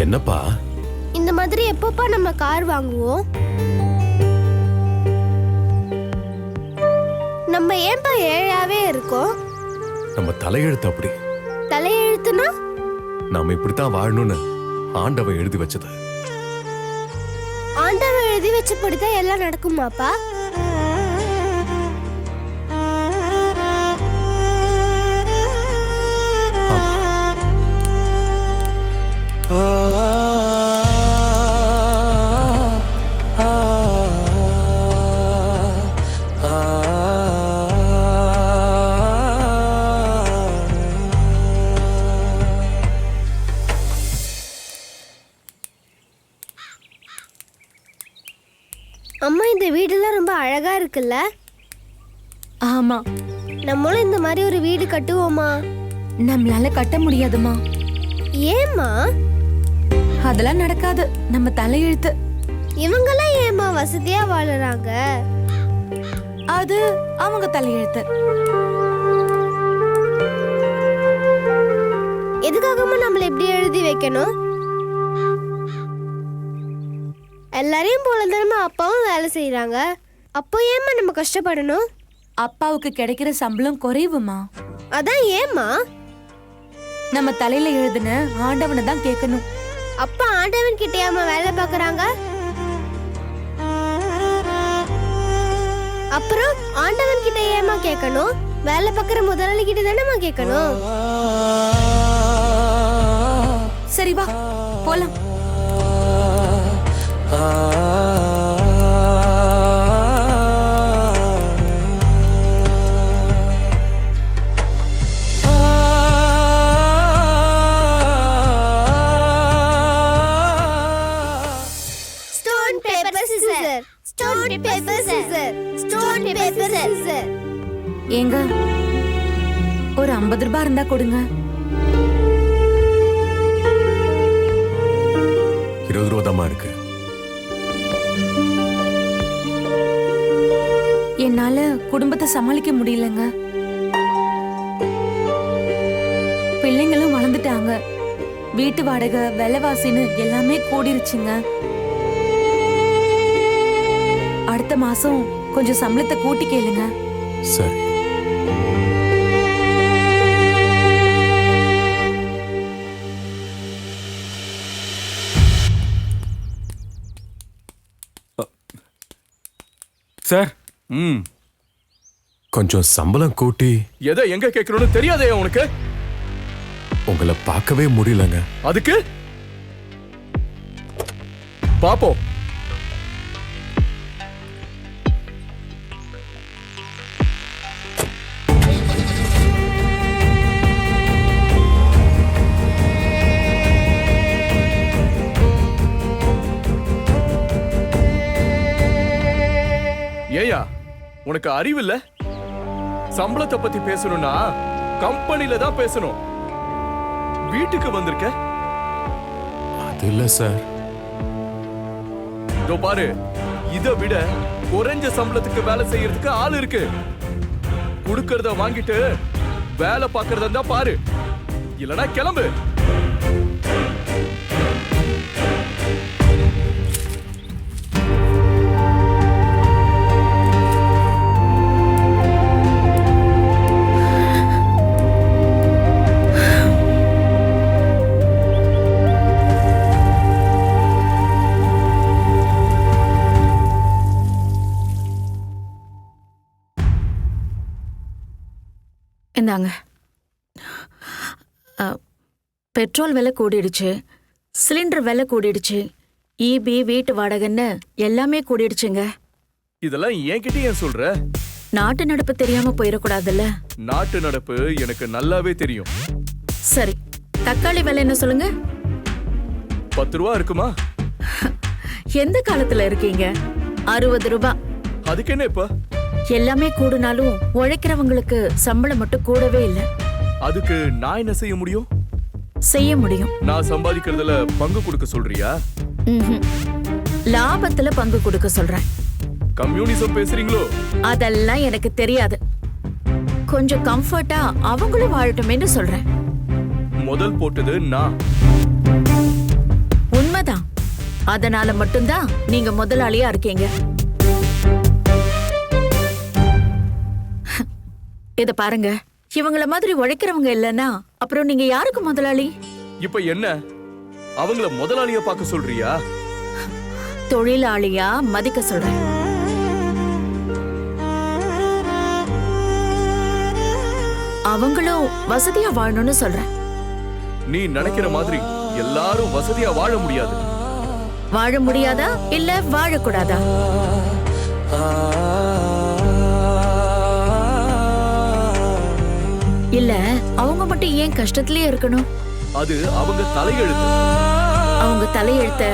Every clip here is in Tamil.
என்னப்பா? இந்த மாதிரி எப்பப்பா நம்ம கார் வாங்குவோம்? நம்ம ஏன்பா ஏழையாவே இருக்கோம்? நம்ம தலையெழுத்து அப்படி. தலையெழுத்துனா நாம இப்படித்தான் வாழணும்னு ஆண்டவன் எழுதி வச்சது. ஆண்டவன் எழுதி வச்சபடிதான் எல்லாம் நடக்குமாப்பா? அம்மா, இந்த வீடெல்லாம் ரொம்ப அழகா இருக்குல்ல? ஆமா, நம்மளும் இந்த மாதிரி ஒரு வீடு கட்டுவோமா? நம்மளால கட்ட முடியாதுமா. ஏம்மா? அதெல்லாம் நடக்காது, நம்ம தலையெழுத்து. இவங்கெல்லாம் ஏம்மா வசதியா வாழறாங்க? அது அவங்க தலையெழுத்து. எதுக்காகமா நம்மள இப்படி எழுதி வைக்கணும்? எல்லாரையும் போல தானே அப்பாவும் வேலை செய்யறாங்க. அப்போ ஏம்மா நம்ம கஷ்டப்படணும்? அப்பாவுக்கு கிடைக்கிற சம்பளம் குறைவுமா. அதான் ஏம்மா? நம்ம தலையில எழுதுன ஆண்டவனை தான் கேட்கணும். அப்பா ஆண்டவன் கிட்டயாமா வேலை பாக்குறாங்க? அப்புறம் ஆண்டவன் கிட்ட ஏமா கேட்கணும்? வேலை பார்க்குற முதலாளி கிட்ட தானேமா கேட்கணும். சரி வா போலாம். Stone paper scissors. Stone paper scissors. Stone paper scissors. ஏங்க ஒரு 50 ரூபாய் இருந்தா கொடுங்க. 20 ரூபா தாமா இருக்கு. என்னால குடும்பத்தை சமாளிக்க முடியலங்க. பிள்ளைங்களும் வளர்ந்துட்டாங்க. வீட்டு வாடகை, விலைவாசின்னு எல்லாமே கூடிருச்சுங்க. அடுத்த மாசம் கொஞ்சம் சம்பளத்தை கூட்டி கேளுங்க. சரி. சார், கொஞ்சம் சம்பளம் கூட்டி. எதை எங்க கேட்கணும்னு தெரியாதே உனக்கு? உங்களை பார்க்கவே முடியலங்க. அதுக்கு பாப்போம். ஏயா, உனக்கு அறிவில்ல? சம்பளத்தை பத்தி பேசணும்னா கம்பெனில தான் பேசணும். வீட்டுக்கு வந்திருக்க? அது இல்ல சார். இதோ பாரு, இதை விட குறைஞ்ச சம்பளத்துக்கு வேலை செய்யறதுக்கு ஆள் இருக்கு. குடுக்கறத வாங்கிட்டு வேலை பார்க்கறதா தான் பாரு, இல்லனா கிளம்பு. இந்தாங்க. பெட்ரோல் விலை கூடிடுச்சு, சிலிண்டர் விலை கூடிடுச்சு, ஈபி, வீட்டு வாடகைன்னு எல்லாமே கூடிடுச்சுங்க. இதெல்லாம் என்கிட்ட ஏன் சொல்ற? நாட்டு நடப்பு தெரியாம போயிடக்கூடாதுல்ல. நாட்டு நடப்பு எனக்கு நல்லாவே தெரியும். சரி, தக்காளி விலை என்ன சொல்லுங்க? 10 ரூபா இருக்குமா? எந்த காலத்துல இருக்கீங்க? 60 ரூபாய். அதுக்கு என்ன இப்ப? எல்லாமே கூடுனாலும் உழைக்கிறவங்களுக்கு சம்பளம் மட்டும் கூடவே இல்லை. அதுக்கு நான் என்ன செய்ய முடியும்? செய்ய முடியும். நான் சம்பாதிக்கிறதுல பங்கு கொடுக்க சொல்றியா? லாபத்துல பங்கு கொடுக்க சொல்றேன். கம்யூனிசம் பேசுறீங்களோ? அதெல்லாம் எனக்கு தெரியாது. கொஞ்சம் கம்ஃபர்ட்டா அவங்களும் வாழட்டுமேன்னு சொல்றேன். முதல் போட்டது நான். அதனால மட்டும்தான் நீங்க முதலாளியா இருக்கீங்க. இத பாருங்க, இவங்கள மாதிரி உழைக்கிறவங்க இல்லைன்னா அப்புறம் நீங்க யாருக்கு முதலாளி? இப்ப என்ன அவங்கள முதலாளியா பார்க்க சொல்றியா? தொழிலாளியா மதிக்க சொல்றேன். அவங்களும் வசதியா வாழணும்னு சொல்றேன். நீ நினைக்கிற மாதிரி எல்லாரும் வசதியா வாழ முடியாது. வாழ முடியாதா இல்ல வாழக்கூடாதா? இல்ல அவங்க மட்டும் ஏன் கஷ்டத்திலேயே இருக்கணும்? அது அவங்க தலையெழுத்து. அவங்க தலையெழுத்த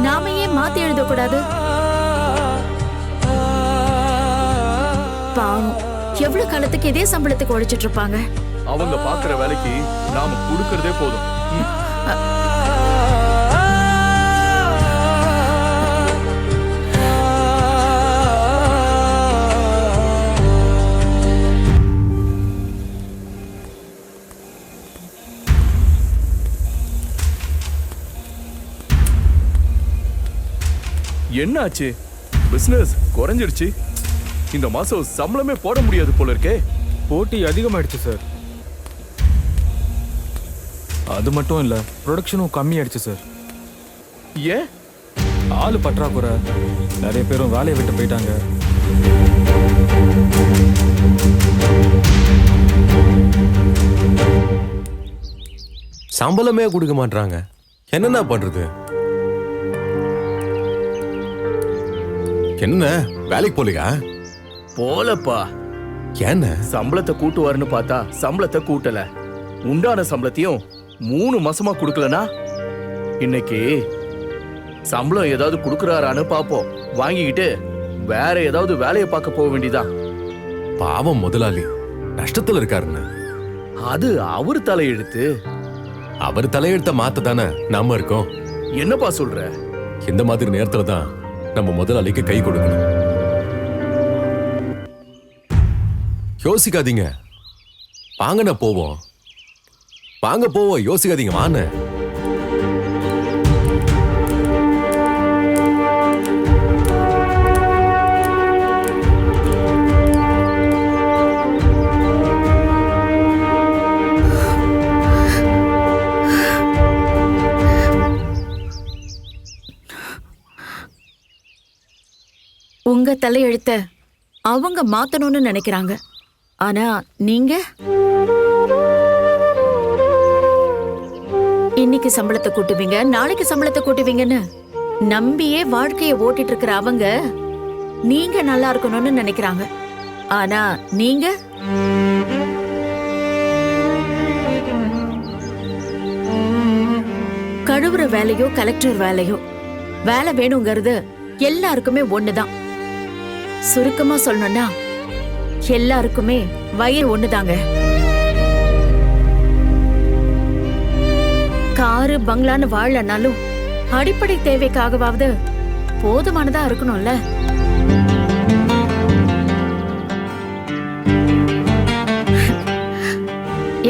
நாம ஏன் மாத்தி எழுதக்கூடாது? பாவம், எவ்வளவு காலத்துக்கு இதே சம்பளத்துக்கு உழைச்சிட்டு இருப்பாங்க. அவங்க பாக்குற வேலைக்கு நாம கொடுக்கறதே போதும். என்ன ஆச்சு? பிசினஸ் குறைஞ்சிருச்சு. இந்த மாசம் சம்பளமே போட முடியாது போல இருக்கே. போட்டி அதிகமாயிடுச்சு சார். அது மட்டும் இல்ல, ப்ரொடக்ஷனும் கம்மியாயிடுச்சு சார். ஏன்? ஆளு பற்றாக்குறை, நிறைய பேரும் வேலையை விட்டு போயிட்டாங்க. சம்பளமே கொடுக்க மாட்டாங்க. என்னென்ன பண்றது? என்ன வேலைக்கு போலியா? போலப்பா. என்ன சம்பளத்தை கூட்டுவாருன்னு பார்த்தா சம்பளத்தை கூட்டல. உண்டான சம்பளத்தையும் 3 மாசமா கொடுக்கலனா இன்னைக்கு சம்பளம் ஏதாவது கொடுக்கறாரான்னு பாப்போம். வாங்கிக்கிட்டு வேற ஏதாவது வேலையை பார்க்க போக வேண்டியதான். பாவம் முதலாளி நஷ்டத்துல இருக்காருன்னு. அது அவர் தலையெழுத்து. அவர் தலையெழுத்த மாத்த தானே நாம இருக்கோம். என்னப்பா சொல்ற? இந்த மாதிரி நேரத்துல தான் நம்ம முதலாளிக்கு கை கொடுக்கணும். யோசிக்காதீங்க, வாங்கண்ணா போவோம். வாங்க போவோம், யோசிக்காதீங்க வாங்க. உங்க தலையெழுத்த அவங்க மாத்தணும்னு நினைக்கிறாங்க. ஆனா நீங்க இன்னைக்கு சம்பளத்தை கூட்டுவீங்க, நாளைக்கு சம்பளத்தை கூட்டுவீங்கன்னு நம்பியே வாழ்க்கைய ஓட்டிட்டு இருக்கிற அவங்க நீங்க நல்லா இருக்கணும்னு நினைக்கிறாங்க. ஆனா நீங்க கழுவுற வேலையோ கலெக்டர் வேலையோ வேலை வேணுங்கிறது எல்லாருக்குமே ஒண்ணுதான். சுருக்கமா சொல்லணும்னா எல்லாருக்குமே வயிறு ஒண்ணுதாங்க. காரு பங்களான்னு வாழனாலும் அடிப்படை தேவைக்காகவாவது போதுமானதா இருக்கணும்ல.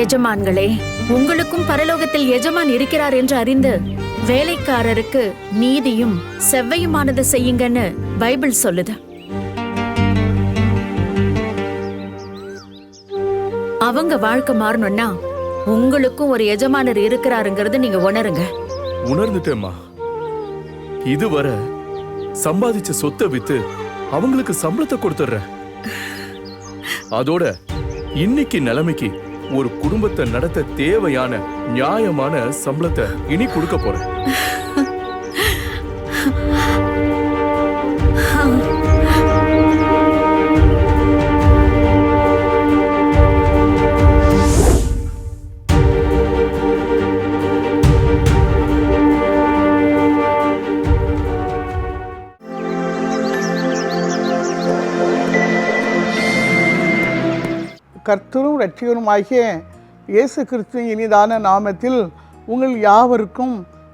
எஜமான்களே, உங்களுக்கும் பரலோகத்தில் எஜமான் இருக்கிறார் என்று அறிந்து வேலைக்காரருக்கு நீதியும் செவ்வையுமானதை செய்யுங்கன்னு பைபிள் சொல்லுது. அவங்க வாழ்க்கை மாறணும்னா உங்களுக்கும் ஒரு எஜமானர் இருக்கிறாருங்கிறது நீங்க உணருங்க. உணர்ந்துட்டேம்மா. இதுவரை சம்பாதிச்ச சொத்தை வித்து அவங்களுக்கு சம்பளத்தை கொடுத்துறேன். அதோட இன்னைக்கு நிலைமைக்கு ஒரு குடும்பத்தை நடத்த தேவையான நியாயமான சம்பளத்தை இனி கொடுக்க போறேன். கர்த்தரும் இரட்சகருமாகிய இயேசு கிறிஸ்துவின் இனிதான நாமத்தில் உங்கள் யாவருக்கும்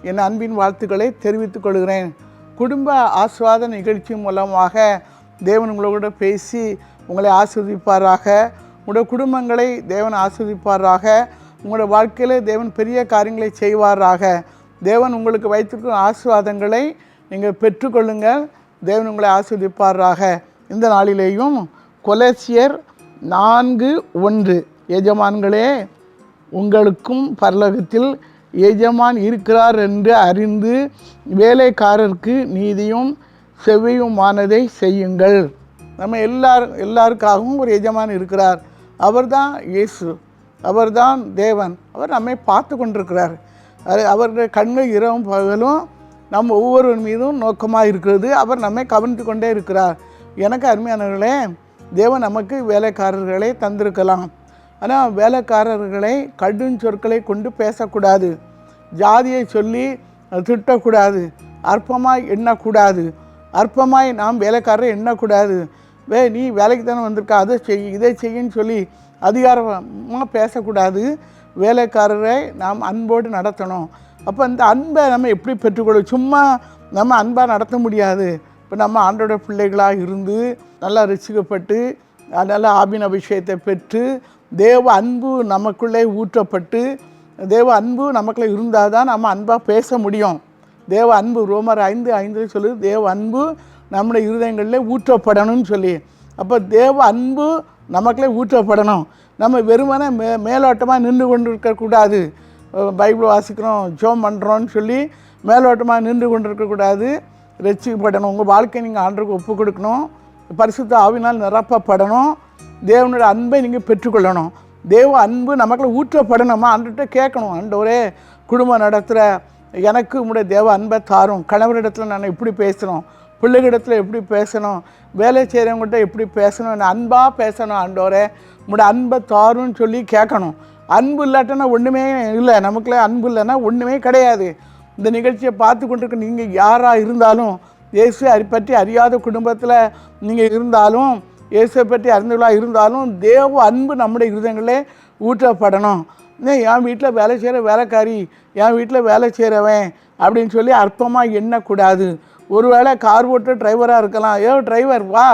என் அன்பின் வாழ்த்துக்களை தெரிவித்துக் கொள்கிறேன். குடும்ப ஆசீர்வாத நிகழ்ச்சி மூலமாக தேவன் உங்களோட பேசி உங்களை ஆசீர்வதிப்பாராக. உங்களுடைய குடும்பங்களை தேவன் ஆசீர்வதிப்பாராக. உங்களோட வாழ்க்கையில் தேவன் பெரிய காரியங்களை செய்வாராக. தேவன் உங்களுக்கு வைத்திருக்கும் ஆசீர்வாதங்களை நீங்கள் பெற்றுக்கொள்ளுங்கள். தேவன் உங்களை ஆசீர்வதிப்பாராக. இந்த நாளிலேயும் கொலோசியர் 4:1 எஜமான்களே, உங்களுக்கும் பரலோகத்தில் எஜமான் இருக்கிறார் என்று அறிந்து வேலைக்காரருக்கு நீதியும் செவ்வையுமானதை செய்யுங்கள். நம்ம எல்லாருக்காகவும் ஒரு எஜமான் இருக்கிறார். அவர்தான் இயேசு, அவர்தான் தேவன். அவர் நம்மை பார்த்து கொண்டிருக்கிறார். அவருடைய கண்கள் இரவும் பகலும் நம்ம ஒவ்வொருவர் மீதும் நோக்கமாக இருக்கிறது. அவர் நம்மை கவனித்து கொண்டே இருக்கிறார். எனக்கு அருமையானவர்களே, தேவன் நமக்கு வேலைக்காரர்களை தந்திருக்கலாம். ஆனால் வேலைக்காரர்களை கடும் சொற்களை கொண்டு பேசக்கூடாது, ஜாதியை சொல்லி திட்டக்கூடாது, அற்பமாய் எண்ணக்கூடாது, அற்பமாய் நாம் வேலைக்காரரை எண்ணக்கூடாது. நீ வேலைக்கு தானே வந்திருக்கா, அதை செய் இதை செய்யின்னு சொல்லி அதிகாரமாக பேசக்கூடாது. வேலைக்காரரை நாம் அன்போடு நடத்தணும். அப்போ இந்த அன்பை நம்ம எப்படி பெற்றுக்கொள்ளும்? சும்மா நம்ம அன்பாக நடத்த முடியாது. இப்போ நம்ம ஆண்டோட பிள்ளைகளாக இருந்து நல்லா ரசிக்கப்பட்டு நல்ல ஆவின் அபிஷேகத்தை பெற்று தேவ அன்பு நமக்குள்ளே ஊற்றப்பட்டு தேவ அன்பு நமக்குள்ளே இருந்தால் தான் நம்ம அன்பாக பேச முடியும். தேவ அன்பு ரோமர் 5:5 சொல்லுது, தேவ அன்பு நம்முடைய இருதயங்களில் ஊற்றப்படணும்னு சொல்லி. அப்போ தேவ அன்பு நமக்குள்ளே ஊற்றப்படணும். நம்ம வெறுமனே மேலோட்டமாக நின்று கொண்டு இருக்கக்கூடாது. பைபிள் வாசிக்கிறோம், ஜெபம் பண்ணுறோன்னு சொல்லி மேலோட்டமாக நின்று கொண்டு இருக்கக்கூடாது. ரட்சிக்கப்படணும். உங்கள் வாழ்க்கையை நீங்கள் ஆண்டவருக்கு ஒப்பு கொடுக்கணும். பரிசுத்த ஆவினால் நிரப்பப்படணும். தேவனுடைய அன்பை நீங்கள் பெற்றுக்கொள்ளணும். தேவ அன்பு நமக்குள்ள ஊற்றப்படணுமா? ஆண்டவர்கிட்ட கேட்கணும், ஆண்டவரே குடும்பம் நடத்துகிற எனக்கு உங்களுடைய தேவ அன்பை தாரும். கணவரிடத்தில் நான் எப்படி பேசணும், பிள்ளைகளிடத்தில் எப்படி பேசணும், வேலை செய்கிறவங்கள்ட்ட எப்படி பேசணும், நான் அன்பாக பேசணும். ஆண்டவரே உங்களுடைய அன்பை தாருன்னு சொல்லி கேட்கணும். அன்பு இல்லாட்டனா ஒன்றுமே இல்லை. நமக்குள்ளே அன்பு இல்லைன்னா ஒன்றுமே கிடையாது. இந்த நிகழ்ச்சியை பார்த்து கொண்டிருக்க நீங்கள் யாராக இருந்தாலும், இயேசுவை பற்றி அறியாத குடும்பத்தில் நீங்கள் இருந்தாலும், இயேசுவை பற்றி அறிந்தவர்களாக இருந்தாலும், தேவ அன்பு நம்முடைய இருதயங்களே ஊற்றப்படணும். என் வீட்டில் வேலை செய்கிற வேலைக்காரி, என் வீட்டில் வேலை செய்கிறவன் அப்படின்னு சொல்லி அற்பமாக எண்ணக்கூடாது. ஒருவேளை கார் ஓட்டு டிரைவராக இருக்கலாம், டிரைவர் வா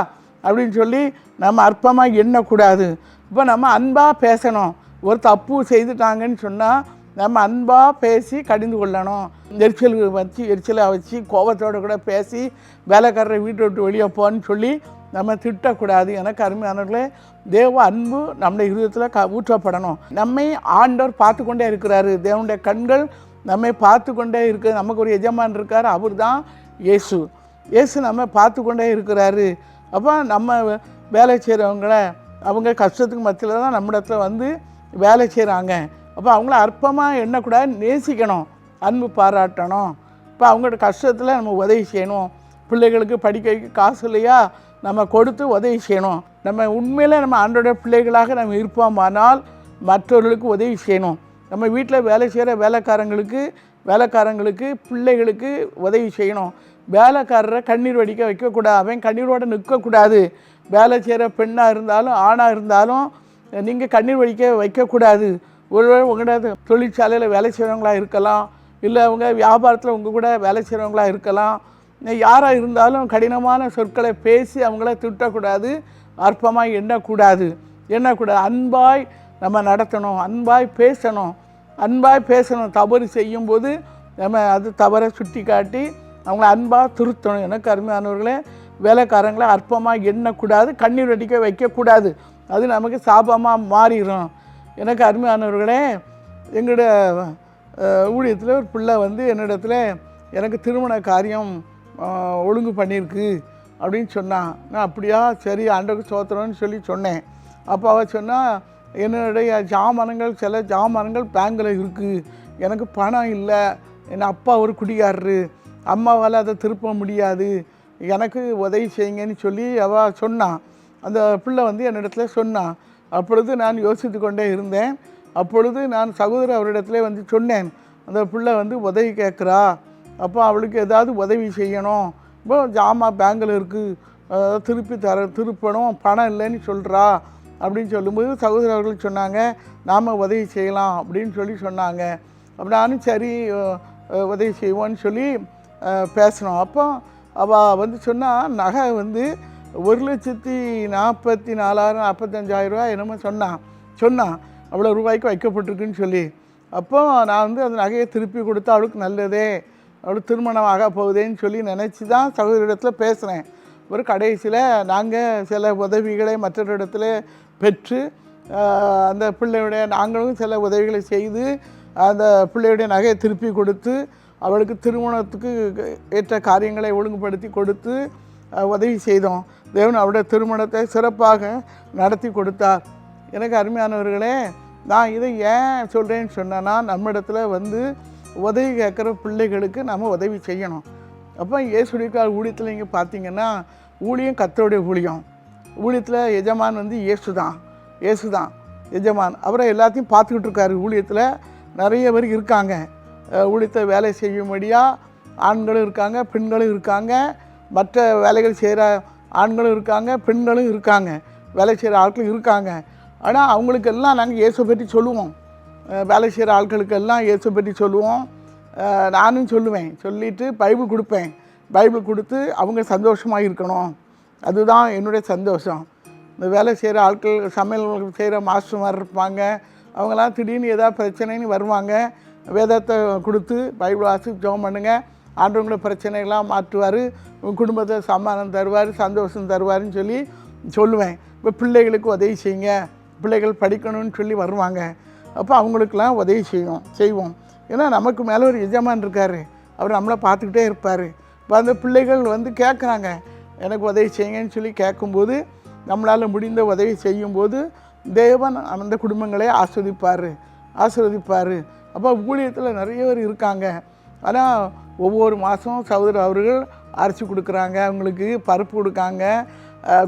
அப்படின்னு சொல்லி நம்ம அற்பமாக எண்ணக்கூடாது. இப்போ நம்ம அன்பாக பேசணும். ஒரு தப்பு செய்துட்டாங்கன்னு சொன்னால் நம்ம அன்பாக பேசி கடிந்து கொள்ளணும். எரிச்சலை வச்சு கோபத்தோடு கூட பேசி வேலைக்காரரை வீட்டை விட்டு வெளியே போன்னு சொல்லி நம்ம திட்டக்கூடாது. எனக்கு அருமையானவர்களே, தேவ அன்பு நம்முடைய இருதயத்தில் ஊற்றப்படணும். நம்மை ஆண்டவர் பார்த்து கொண்டே இருக்கிறாரு. தேவனுடைய கண்கள் நம்மை பார்த்து கொண்டே இருக்குது. நமக்கு ஒரு எஜமான் இருக்கார், அவர் தான் இயேசு. இயேசு நம்ம பார்த்து கொண்டே இருக்கிறாரு. அப்போ நம்ம வேலை செய்கிறவங்கள அவங்க கஷ்டத்துக்கு மத்தியில் தான் நம்ம இடத்துல வந்து வேலை செய்கிறாங்க. அப்போ அவங்கள அற்பமாக எண்ணக்கூடாது, நேசிக்கணும், அன்பு பாராட்டணும். இப்போ அவங்களோட கஷ்டத்தில் நம்ம உதவி செய்யணும். பிள்ளைகளுக்கு படிக்க வைக்க காசு இல்லையா, நம்ம கொடுத்து உதவி செய்யணும். நம்ம உண்மையில் நம்ம ஆண்டோட பிள்ளைகளாக நம்ம இருப்போமானால் மற்றவர்களுக்கு உதவி செய்யணும். நம்ம வீட்டில் வேலை செய்கிற வேலைக்காரங்களுக்கு பிள்ளைகளுக்கு உதவி செய்யணும். வேலைக்காரரை கண்ணீர் வடிக்க வைக்கக்கூடாது, அவன் கண்ணீரோடு நிற்கக்கூடாது. வேலை செய்கிற பெண்ணாக இருந்தாலும் ஆணாக இருந்தாலும் நீங்கள் கண்ணீர் வடிக்க வைக்கக்கூடாது. ஒருவேளை உங்களோட தொழிற்சாலையில் வேலை செய்கிறவங்களாக இருக்கலாம், இல்லை அவங்க வியாபாரத்தில் உங்கள் கூட வேலை செய்கிறவங்களாக இருக்கலாம். யாராக இருந்தாலும் கடினமான சொற்களை பேசி அவங்கள திட்டக்கூடாது, அற்பமாக எண்ணக்கூடாது. அன்பாய் நம்ம நடத்தணும், அன்பாய் பேசணும். தவறு செய்யும்போது நம்ம அது தவறை சுட்டி காட்டி அவங்கள அன்பாக திருத்தணும். எனக்கு அருமையானவர்களே, வேலைக்காரங்களை அற்பமாக எண்ணக்கூடாது, கண்ணீர் வடிக்க வைக்கக்கூடாது. அது நமக்கு சாபமாக மாறிடும். எனக்கு அருமையானவர்களே, எங்களோட ஊழியத்தில் ஒரு பிள்ளை வந்து என்னிடத்துல எனக்கு திருமண காரியம் ஒழுங்கு பண்ணியிருக்கு அப்படின்னு சொன்னான். நான் அப்படியா, சரி ஆண்டவருக்கு ஸ்தோத்திரம்னு சொல்லி சொன்னேன். அப்போ அவள் சொன்னால், என்னுடைய சில ஜாமான்கள் பேங்கில் இருக்குது, எனக்கு பணம் இல்லை, என் அப்பா ஒரு குடிகாரரு, அம்மாவால் அதை திருப்ப முடியாது, எனக்கு உதவி செய்யுங்கன்னு சொல்லி அவள் சொன்னான். அந்த பிள்ளை வந்து என்னிடத்துல சொன்னான். அப்பொழுது நான் யோசித்து கொண்டே இருந்தேன். அப்பொழுது நான் சகோதரர் அவரிடத்துல வந்து சொன்னேன், அந்த பிள்ளை வந்து உதவி கேட்குறா, அப்போ அவளுக்கு ஏதாவது உதவி செய்யணும், இப்போ ஜாமான் பேங்கில் இருக்குது, திருப்பணும், பணம் இல்லைன்னு சொல்கிறா அப்படின்னு சொல்லும்போது சகோதரர் அவர்கள் சொன்னாங்க, நாம் உதவி செய்யலாம் அப்படின்னு சொல்லி சொன்னாங்க. அப்படி நானும் சரி உதவி செய்வோன்னு சொல்லி பேசினோம். அப்போ அவள் வந்து சொன்னால், நகை வந்து 1,44,000 45,000 ரூபா என்னமோ சொன்னான். அவ்வளோ ரூபாய்க்கு வைக்கப்பட்டிருக்குன்னு சொல்லி. அப்போ நான் வந்து அந்த நகையை திருப்பி கொடுத்தா அவளுக்கு நல்லதே, அவளுக்கு திருமணம் ஆக போகுதேன்னு சொல்லி நினச்சி தான் சகோதரிடத்தில் பேசுகிறேன். ஒரு கடைசியில் நாங்கள் சில உதவிகளை மற்றவரிடத்துல பெற்று அந்த பிள்ளையுடைய நாங்களும் சில உதவிகளை செய்து அந்த பிள்ளையுடைய நகையை திருப்பி கொடுத்து அவளுக்கு திருமணத்துக்கு ஏற்ற காரியங்களை ஒழுங்குபடுத்தி கொடுத்து உதவி செய்தோம். தேவன் அவருடைய திருமணத்தை சிறப்பாக நடத்தி கொடுத்தார். எனக்கு அருமையானவர்களே, நான் இதை ஏன் சொல்கிறேன்னு சொன்னேன்னா, நம்மிடத்துல வந்து உதவி கேட்குற பிள்ளைகளுக்கு நம்ம உதவி செய்யணும். அப்போ இயேசுடைய ஊழியத்தில் நீங்கள் பார்த்தீங்கன்னா, ஊழியம் கர்த்தருடைய ஊழியம். ஊழியத்தில் எஜமான் வந்து இயேசு தான் எஜமான். அவரை எல்லாத்தையும் பார்த்துக்கிட்டு இருக்காரு. ஊழியத்தில் நிறைய பேர் இருக்காங்க. ஊழியத்தை வேலை செய்யும்படியாக ஆண்களும் இருக்காங்க, பெண்களும் இருக்காங்க, மற்ற வேலைகள் செய்கிற ஆண்களும் இருக்காங்க, பெண்களும் இருக்காங்க, வேலை செய்கிற ஆட்களும் இருக்காங்க. ஆனால் அவங்களுக்கெல்லாம் நாங்கள் இயேசு பற்றி சொல்லுவோம். வேலை செய்கிற ஆட்களுக்கெல்லாம் இயேசு பற்றி சொல்லுவோம். நானும் சொல்லுவேன். சொல்லிவிட்டு பைபிள் கொடுப்பேன். பைபிள் கொடுத்து அவங்க சந்தோஷமாக இருக்கணும். அதுதான் என்னுடைய சந்தோஷம். இந்த வேலை செய்கிற ஆட்கள், சமையல் செய்கிற மாஸ்டர்மார் இருப்பாங்க. அவங்களாம் திடீர்னு ஏதாவது பிரச்சனைன்னு வருவாங்க. வேதத்தை கொடுத்து பைபிள் வாசி ஜெபம் பண்ணுங்க, ஆண்டவங்களோட பிரச்சனைகள்லாம் மாற்றுவார், குடும்பத்தை சமாதானம் தருவார், சந்தோஷம் தருவார்னு சொல்லி சொல்லுவேன். இப்போ பிள்ளைகளுக்கு உதவி செய்யுங்க, பிள்ளைகள் படிக்கணும்னு சொல்லி வருவாங்க. அப்போ அவங்களுக்கெல்லாம் உதவி செய்வோம். ஏன்னா நமக்கு மேலே ஒரு எஜமான் இருக்கார், அவர் நம்மளை பார்த்துக்கிட்டே இருப்பார். இப்போ அந்த பிள்ளைகள் வந்து கேட்குறாங்க, எனக்கு உதவி செய்யுங்கன்னு சொல்லி கேட்கும்போது, நம்மளால் முடிந்த உதவி செய்யும்போது தேவன் அந்த குடும்பங்களை ஆசீர்வதிப்பார். அப்போ ஊழியத்தில் நிறைய பேர் இருக்காங்க. ஆனால் ஒவ்வொரு மாதம் சகோதரர் அவர்கள் அரிசி கொடுக்குறாங்க, அவங்களுக்கு பருப்பு கொடுக்காங்க,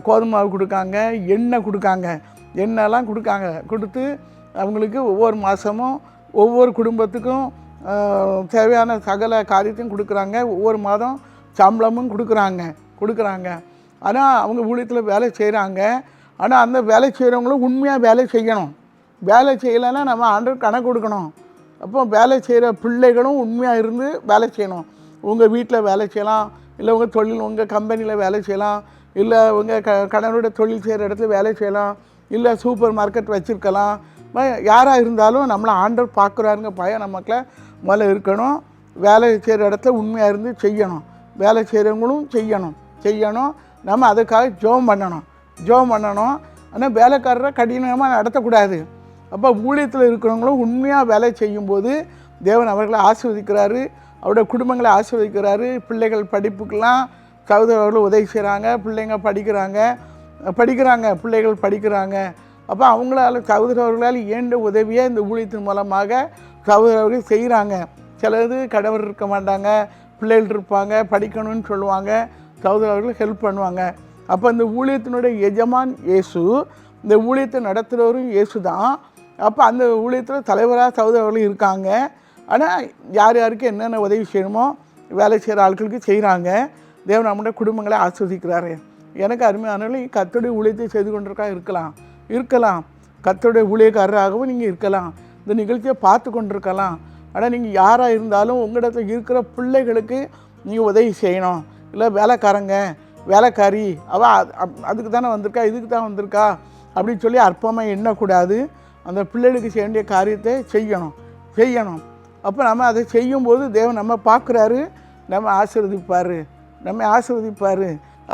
கோதுமை மாவு கொடுக்காங்க, எண்ணெய் கொடுக்காங்க, எண்ணெய்லாம் கொடுத்து அவங்களுக்கு ஒவ்வொரு மாதமும் ஒவ்வொரு குடும்பத்துக்கும் தேவையான சகல காரியத்தையும் கொடுக்குறாங்க. ஒவ்வொரு மாதம் சம்பளமும் கொடுக்குறாங்க. ஆனால் அவங்க ஊழியத்தில் வேலை செய்கிறாங்க. ஆனால் அந்த வேலை செய்கிறவங்களும் உண்மையாக வேலை செய்யணும். வேலை செய்யலைன்னா நம்ம ஆண்டவருக்கு கணக்கு கொடுக்கணும். அப்போ வேலை செய்கிற பிள்ளைகளும் உண்மையாக இருந்து வேலை செய்யணும். உங்கள் வீட்டில் வேலை செய்யலாம், இல்லை உங்கள் தொழில், உங்கள் கம்பெனியில் வேலை செய்யலாம், இல்லை உங்கள் கணவருடைய தொழில் செய்கிற இடத்துல வேலை செய்யலாம், இல்லை சூப்பர் மார்க்கெட் வச்சுருக்கலாம். யாராக இருந்தாலும் நம்மளை ஆண்டவர் பார்க்குறாருங்க பயம் நமக்குள்ள முதல்ல இருக்கணும். வேலை செய்கிற இடத்துல உண்மையாக இருந்து செய்யணும். வேலை செய்கிறவங்களும் செய்யணும். நம்ம அதுக்காக ஜெபம் பண்ணணும். ஆனால் வேலைக்காரரை கடினமாக நடத்தக்கூடாது. அப்போ ஊழியத்தில் இருக்கிறவங்களும் உண்மையாக வேலை செய்யும்போது தேவன் அவர்களை ஆசீர்வதிக்கிறாரு, அவருடைய குடும்பங்களை ஆசீர்வதிக்கிறாரு. பிள்ளைகள் படிப்புக்கெல்லாம் சகோதரர்கள் உதவி செய்கிறாங்க, பிள்ளைங்க படிக்கிறாங்க, பிள்ளைகள் படிக்கிறாங்க. அப்போ அவங்களால சகோதரர்களால் ஏண்ட உதவியை இந்த ஊழியத்தின் மூலமாக சகோதரர்கள் செய்கிறாங்க. சிலது கடவுள் இருக்க மாட்டாங்க, பிள்ளைகள் இருப்பாங்க, படிக்கணும்னு சொல்லுவாங்க, சகோதரர்கள் ஹெல்ப் பண்ணுவாங்க. அப்போ இந்த ஊழியத்தினுடைய எஜமான் இயேசு, இந்த ஊழியத்தை நடத்துகிறவரும் இயேசு தான். அப்போ அந்த ஊழியத்தில் தலைவராக சகோதரர்கள் இருக்காங்க. ஆனால் யார் யாருக்கு என்னென்ன உதவி செய்யணுமோ வேலை செய்கிற ஆட்களுக்கு செய்கிறாங்க. தேவன் நம்முடைய குடும்பங்களை ஆஸ்வதிக்கிறாரு. எனக்கு அருமையானவர்கள் கர்த்தருடைய ஊழியத்தை செய்து இருக்கலாம். கர்த்தருடைய ஊழியக்காரராகவும் நீங்கள் இருக்கலாம். இந்த நிகழ்ச்சியை பார்த்து கொண்டிருக்கலாம். ஆனால் நீங்கள் யாராக இருந்தாலும் உங்களிடத்தில் இருக்கிற பிள்ளைகளுக்கு நீங்கள் உதவி செய்யணும். இல்லை வேலைக்காரி அதுக்கு தானே வந்திருக்கா, இதுக்கு தான் வந்திருக்கா அப்படின்னு சொல்லி அற்பமாக எண்ணக்கூடாது. அந்த பிள்ளைகளுக்கு செய்ய வேண்டிய காரியத்தை செய்யணும். அப்போ நம்ம அதை செய்யும்போது தேவன் நம்ம பார்க்குறாரு, நம்ம ஆசீர்வதிப்பார்.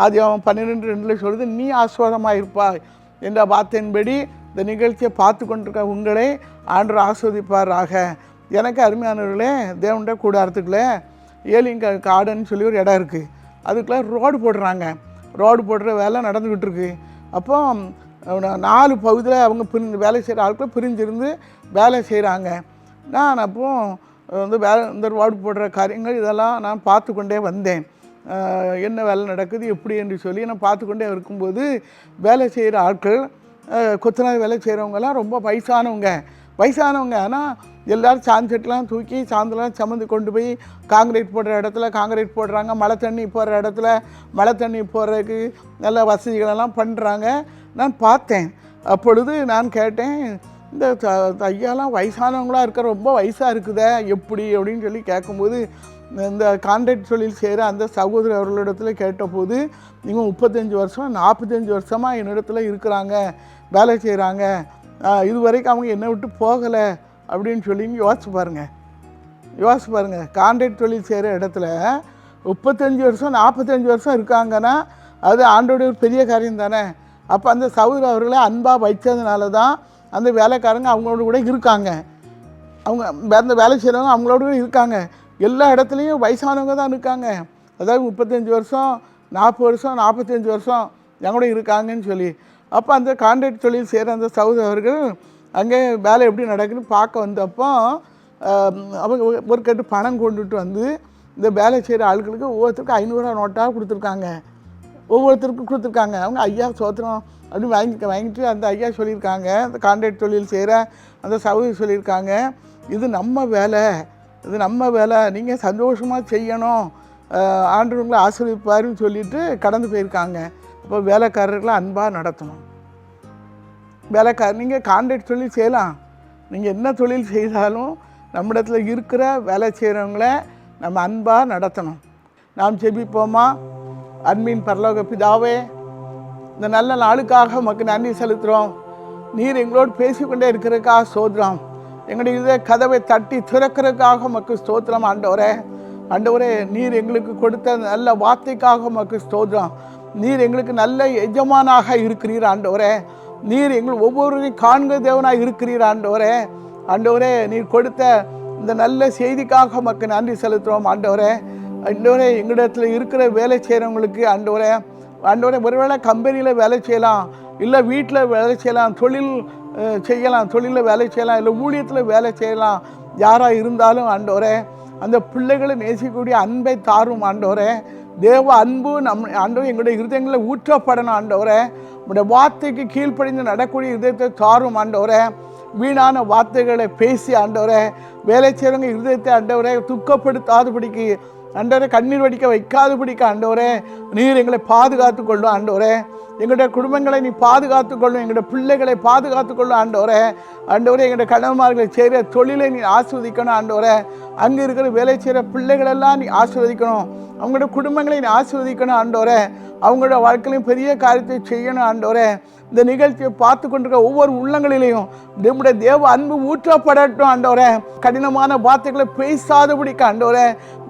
ஆதியாகமம் 12:2 சொல்லுது, நீ ஆசீர்வாதமாக இருப்பாய் என்ற வார்த்தையின்படி இந்த நிகழ்ச்சியை பார்த்து கொண்டிருக்க உங்களை ஆண்டவர் ஆசீர்வதிப்பாராக. எனக்கு அருமையானவர்களே, தேவனுடைய கூடாரத்துக்குள்ளே ஏலிங்க காடுன்னு சொல்லி ஒரு இடம் இருக்குது. அதுக்குள்ளே ரோடு போடுற வேலை நடந்துக்கிட்டு இருக்கு. அப்போ 4 பகுதியில் அவங்க வேலை செய்கிற ஆட்கள் பிரிஞ்சிருந்து வேலை செய்கிறாங்க. நான் அப்போது வந்து இந்த ரோடு போடுற காரியங்கள் இதெல்லாம் நான் பார்த்து கொண்டே வந்தேன். என்ன வேலை நடக்குது எப்படி என்று சொல்லி நான் பார்த்து கொண்டே இருக்கும்போது வேலை செய்கிற ஆட்கள், கொத்தனார் வேலை செய்கிறவங்கெல்லாம் ரொம்ப வயசானவங்க. ஆனால் எல்லோரும் சாந்தெல்லாம் தூக்கி சாந்தெல்லாம் சமந்து கொண்டு போய் காங்கிரீட் போடுற இடத்துல காங்கிரீட் போடுறாங்க, மழை தண்ணி போடுற இடத்துல மழை தண்ணி போடுறதுக்கு நல்ல வசதிகளெல்லாம் பண்ணுறாங்க. நான் பார்த்தேன். அப்பொழுது நான் கேட்டேன், இந்த ஐயாலாம் வயசானவங்களாக இருக்க, ரொம்ப வயசாக இருக்குதே எப்படி அப்படின்னு சொல்லி கேட்கும்போது, இந்த கான்ட்ராக்ட் தொழில் செய்கிற அந்த சகோதரி அவர்களிடத்துல கேட்டபோது, நீங்கள் 35 வருஷம் 45 வருஷமாக என்னிடத்துல இருக்கிறாங்க, வேலை செய்கிறாங்க, இது வரைக்கும் அவங்க என்னை விட்டு போகலை அப்படின்னு சொல்லி யோசிச்சு பாருங்கள். கான்ட்ராக்ட் தொழில் செய்கிற இடத்துல 35 வருஷம் 45 வருஷம் இருக்காங்கன்னா அது ஆண்டோடைய ஒரு பெரிய காரியம் தானே. அப்போ அந்த சகோதரர் அவர்களை அன்பாக வைச்சதுனால தான் அந்த வேலைக்காரங்க அவங்களோட கூட இருக்காங்க. அவங்க அந்த வேலை செய்கிறவங்க அவங்களோட கூட இருக்காங்க. எல்லா இடத்துலையும் வயசானவங்க தான் இருக்காங்க. அதாவது 35 வருஷம் 40 வருஷம் 45 வருஷம் எங்கூட இருக்காங்கன்னு சொல்லி. அப்போ அந்த கான்ட்ராக்ட் தொழில் செய்கிற அந்த சகோதரர் அவர்கள் அங்கே வேலை எப்படி நடக்குதுன்னு பார்க்க வந்தப்போ அவங்க ஒரு கட்டு பணம் கொண்டுட்டு வந்து இந்த வேலை செய்கிற ஆட்களுக்கு ஒவ்வொருத்தருக்கும் 500 நோட்டாக கொடுத்துருக்காங்க. அவங்க ஐயா சோத்திரம் அப்படின்னு வாங்கிட்டு அந்த ஐயா சொல்லியிருக்காங்க, அந்த கான்ட்ராக்ட் தொழில் செய்கிற அந்த சகோதரி சொல்லியிருக்காங்க, இது நம்ம வேலை, நீங்கள் சந்தோஷமாக செய்யணும், ஆண்டவர் உங்களை ஆசீர்வதிப்பாருன்னு சொல்லிட்டு கடந்து போயிருக்காங்க. அப்போ வேலைக்காரர்களை அன்பாக நடத்தணும். நீங்கள் கான்ட்ராக்ட் தொழில் செய்யலாம், நீங்கள் என்ன தொழில் செய்தாலும் நம்மிடத்தில் இருக்கிற வேலை செய்கிறவங்கள நம்ம அன்பாக நடத்தணும். நாம் ஜெபிப்போமா? அன்பின் பரலோக பிதாவே, இந்த நல்ல நாளுக்காக உமக்கு நன்றி செலுத்துகிறோம். நீர் எங்களோடு பேசிக்கொண்டே இருக்கிறதுக்காக ஸ்தோத்திரம். எங்களுடைய கதவை தட்டி திறக்கிறதுக்காக உமக்கு ஸ்தோத்திரம். ஆண்டவரே, நீர் எங்களுக்கு கொடுத்த நல்ல வார்த்தைக்காக உமக்கு ஸ்தோத்திரம். நீர் எங்களுக்கு நல்ல எஜமானாக இருக்கிறீர் ஆண்டவரே. நீர் எங்கள் ஒவ்வொருவரையும் காண்க தேவனாக இருக்கிறீர் ஆண்டவரே. நீர் கொடுத்த இந்த நல்ல செய்திக்காக உமக்கு நன்றி செலுத்துகிறோம் ஆண்டவரே. எங்களிடத்தில் இருக்கிற வேலை செய்கிறவங்களுக்கு ஆண்டவரே, ஒருவேளை கம்பெனியில் வேலை செய்யலாம், இல்லை வீட்டில் வேலை செய்யலாம், தொழிலில் வேலை செய்யலாம், இல்லை ஊழியத்தில் வேலை செய்யலாம். யாராக இருந்தாலும் ஆண்டவரே, அந்த பிள்ளைகளை நேசிக்கக்கூடிய அன்பை தாரும் ஆண்டவரே. தேவ அன்பு எங்களுடைய இருதயங்களில் ஊற்றப்படணும் ஆண்டவரே. உங்களுடைய வார்த்தைக்கு கீழ்ப்படிந்து நடக்கூடிய இதயத்தை தாரும் ஆண்டவரே. வீணான வார்த்தைகளை பேசி ஆண்டவரே, வேலை செய்கிறவங்க இருதயத்தை ஆண்டவரே துக்கப்படுத்தாதபடிக்கு ஆண்டவரே, கண்ணீர் வடிக்க வைக்காதபடிக்கு ஆண்டவரே, நீர் எங்களை பாதுகாத்து கொள்ளும் ஆண்டவரே. எங்களுடைய குடும்பங்களை நீ பாதுகாத்து கொள்ளும், எங்களுடைய பிள்ளைகளை பாதுகாத்து கொள்ளும் ஆண்டவரே. எங்களுடைய கணவன்மார்களை செய்கிற தொழிலை நீ ஆஸ்வதிக்கணும் ஆண்டவரே. அங்கே இருக்கிற வேலை செய்கிற பிள்ளைகளெல்லாம் நீ ஆஸ்வதிக்கணும், அவங்களுடைய குடும்பங்களை நீ ஆஸ்வதிக்கணும் ஆண்டவரே. அவங்களோட வாழ்க்கையிலையும் பெரிய காரியத்தை செய்யணும் ஆண்டவரே. இந்த நிகழ்ச்சியை பார்த்து கொண்டிருக்க ஒவ்வொரு உள்ளங்களிலையும் நம்முடைய தேவ அன்பு ஊற்றப்படட்டும் ஆண்டவரே. கடினமான வார்த்தைகளை பேசாதபடிக்கு ஆண்டவரே,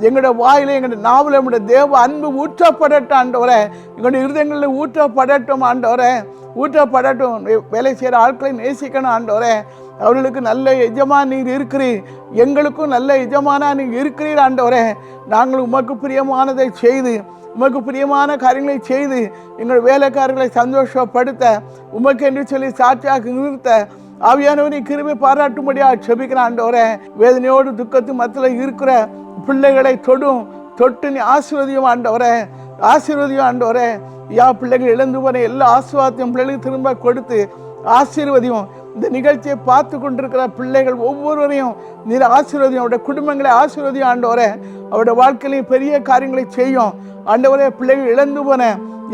எங்களுடைய வாயில எங்களுடைய நாவல நம்முடைய தேவ அன்பு ஊற்றப்படட்டும் ஆண்டவரே. எங்களுடைய இருதயங்களில் ஊற்றப்படட்டும் ஆண்டவரே, ஊற்றப்படட்டும். வேலை செய்கிற ஆட்களை நேசிக்கணும் ஆண்டவரே. அவர்களுக்கு நல்ல எஜமான் நீர் இருக்கிறீர், எங்களுக்கும் நல்ல எஜமானா நீர் இருக்கிறீர் ஆண்டவரே. நாங்கள் உமக்கு பிரியமானதை செய்து, உமக்கு பிரியமான காரியங்களை செய்து எங்கள் வேலைக்காரர்களை சந்தோஷப்படுத்த, உமக்கு என்று சொல்லி சாட்சியாக நிறுத்த ஆவியானவரை கிருபை பாராட்டும்படியாக செபிக்கிற ஆண்டவரே. வேதனையோடு துக்கத்து மத்தியில் இருக்கிற பிள்ளைகளை தொட்டு நீ ஆசீர்வதியும் ஆண்டவரே. பிள்ளைகள் இழந்து போன எல்லா ஆசீர்வாதத்தையும் பிள்ளைகளுக்கு திரும்ப கொடுத்து ஆசீர்வதியும். இந்த நிகழ்ச்சியை பார்த்து கொண்டிருக்கிற பிள்ளைகள் ஒவ்வொருவரையும் நீர் ஆசீர்வதியும், அவருடைய குடும்பங்களை ஆசீர்வதியும் ஆண்டவரே. அவருடைய வாழ்க்கையிலையும் பெரிய காரியங்களை செய்யும் ஆண்டவரே. பிள்ளைகள் இழந்து போன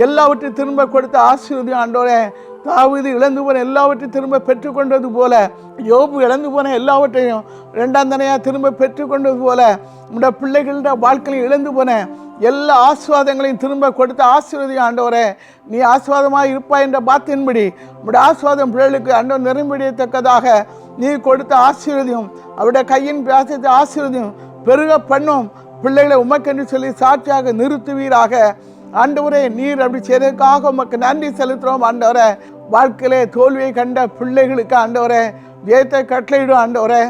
எல்லாவற்றையும் திரும்ப கொடுத்து ஆசீர்வதியும் ஆண்டவரே. தாவீது இழந்து போன எல்லாவற்றையும் திரும்ப பெற்றுக்கொண்டது போல, யோபு இழந்து போன எல்லாவற்றையும் 2ஆம் தடவையாக திரும்ப பெற்றுக்கொண்டது போல, நம்முடைய பிள்ளைகளோட வாழ்க்கையில் இழந்து போன எல்லா ஆசீர்வாதங்களையும் திரும்ப கொடுத்து ஆசீர்வதியும் ஆண்டவரே. நீ ஆசீர்வாதமாக இருப்பாய் என்ற வார்த்தையின்படி நம்முடைய ஆசீர்வாதம் பிள்ளைகளுக்கு ஆண்டவர் நிரம்பியத்தக்கதாக நீ கொடுத்த ஆசீர்வதியும், அவருடைய கையின் பிராசத்தை ஆசீர்வதியும், பெருக பண்ணும். பிள்ளைகளை உமக்கென்று சொல்லி சாட்சியாக நிறுத்துவீராக ஆண்டவரே. நீர் அப்படி செய்ததுக்காக உமக்கு நன்றி செலுத்துகிறோம் ஆண்டவரே. வாழ்க்கையிலே தோல்வியை கண்ட பிள்ளைகளுக்கு ஆண்டவரே ஜெயத்தை கட்டளையிடும் ஆண்டவரே.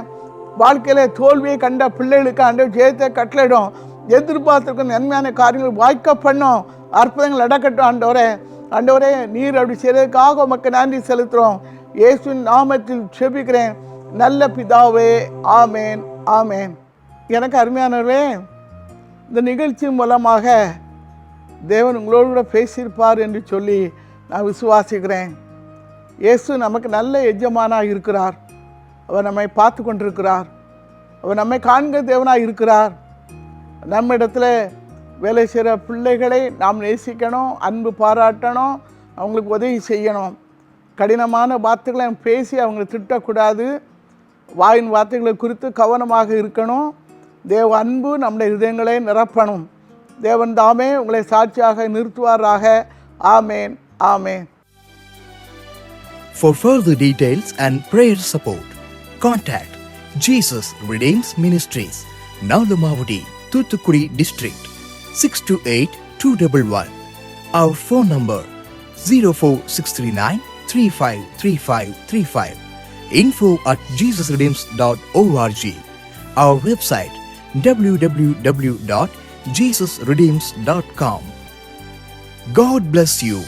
வாழ்க்கையிலே தோல்வியை கண்ட பிள்ளைகளுக்கு ஆண்டவர் ஜெயத்தை கட்டளையிடும். எதிர்பார்த்திருக்கும் நன்மையான காரியங்கள் வாய்க்க பண்ணும், அற்புதங்கள் நடக்கட்டும் ஆண்டவரே. நீர் அப்படி செய்ததுக்காக உமக்கு நன்றி செலுத்துகிறோம். இயேசுவின் நாமத்தில் செபிக்கிறேன் நல்ல பிதாவே, ஆமேன் ஆமேன். எனக்கு அருமையானவரே, இந்த நிகழ்ச்சி மூலமாக தேவன் உங்களோடு கூட பேசியிருப்பார் என்று சொல்லி நான் விசுவாசிக்கிறேன். இயேசு நமக்கு நல்ல எஜமானாக இருக்கிறார். அவர் நம்மை பார்த்து கொண்டிருக்கிறார். அவர் நம்மை காண்க தேவனாக இருக்கிறார். நம்ம இடத்துல வேலை செய்கிற பிள்ளைகளை நாம் நேசிக்கணும், அன்பு பாராட்டணும், அவங்களுக்கு உதவி செய்யணும். கடினமான வார்த்தைகளை பேசி அவங்களை திட்டக்கூடாது. வாயின் வார்த்தைகளை குறித்து கவனமாக இருக்கணும். தேவ அன்பு நம்முடைய இதயங்களை நிரப்பணும். தேவன் தாமே உங்களை சாட்சியாக நிறுத்துவாராக. ஆமேன் ஆமேன். For further details and prayer support, contact Jesus Redeems Ministries, Nalamavadi, Thuthukudi District, 628-211. Our phone number 04639 353535. info@jesusredeems.org. Our website www.jesusredeems.com. God bless you.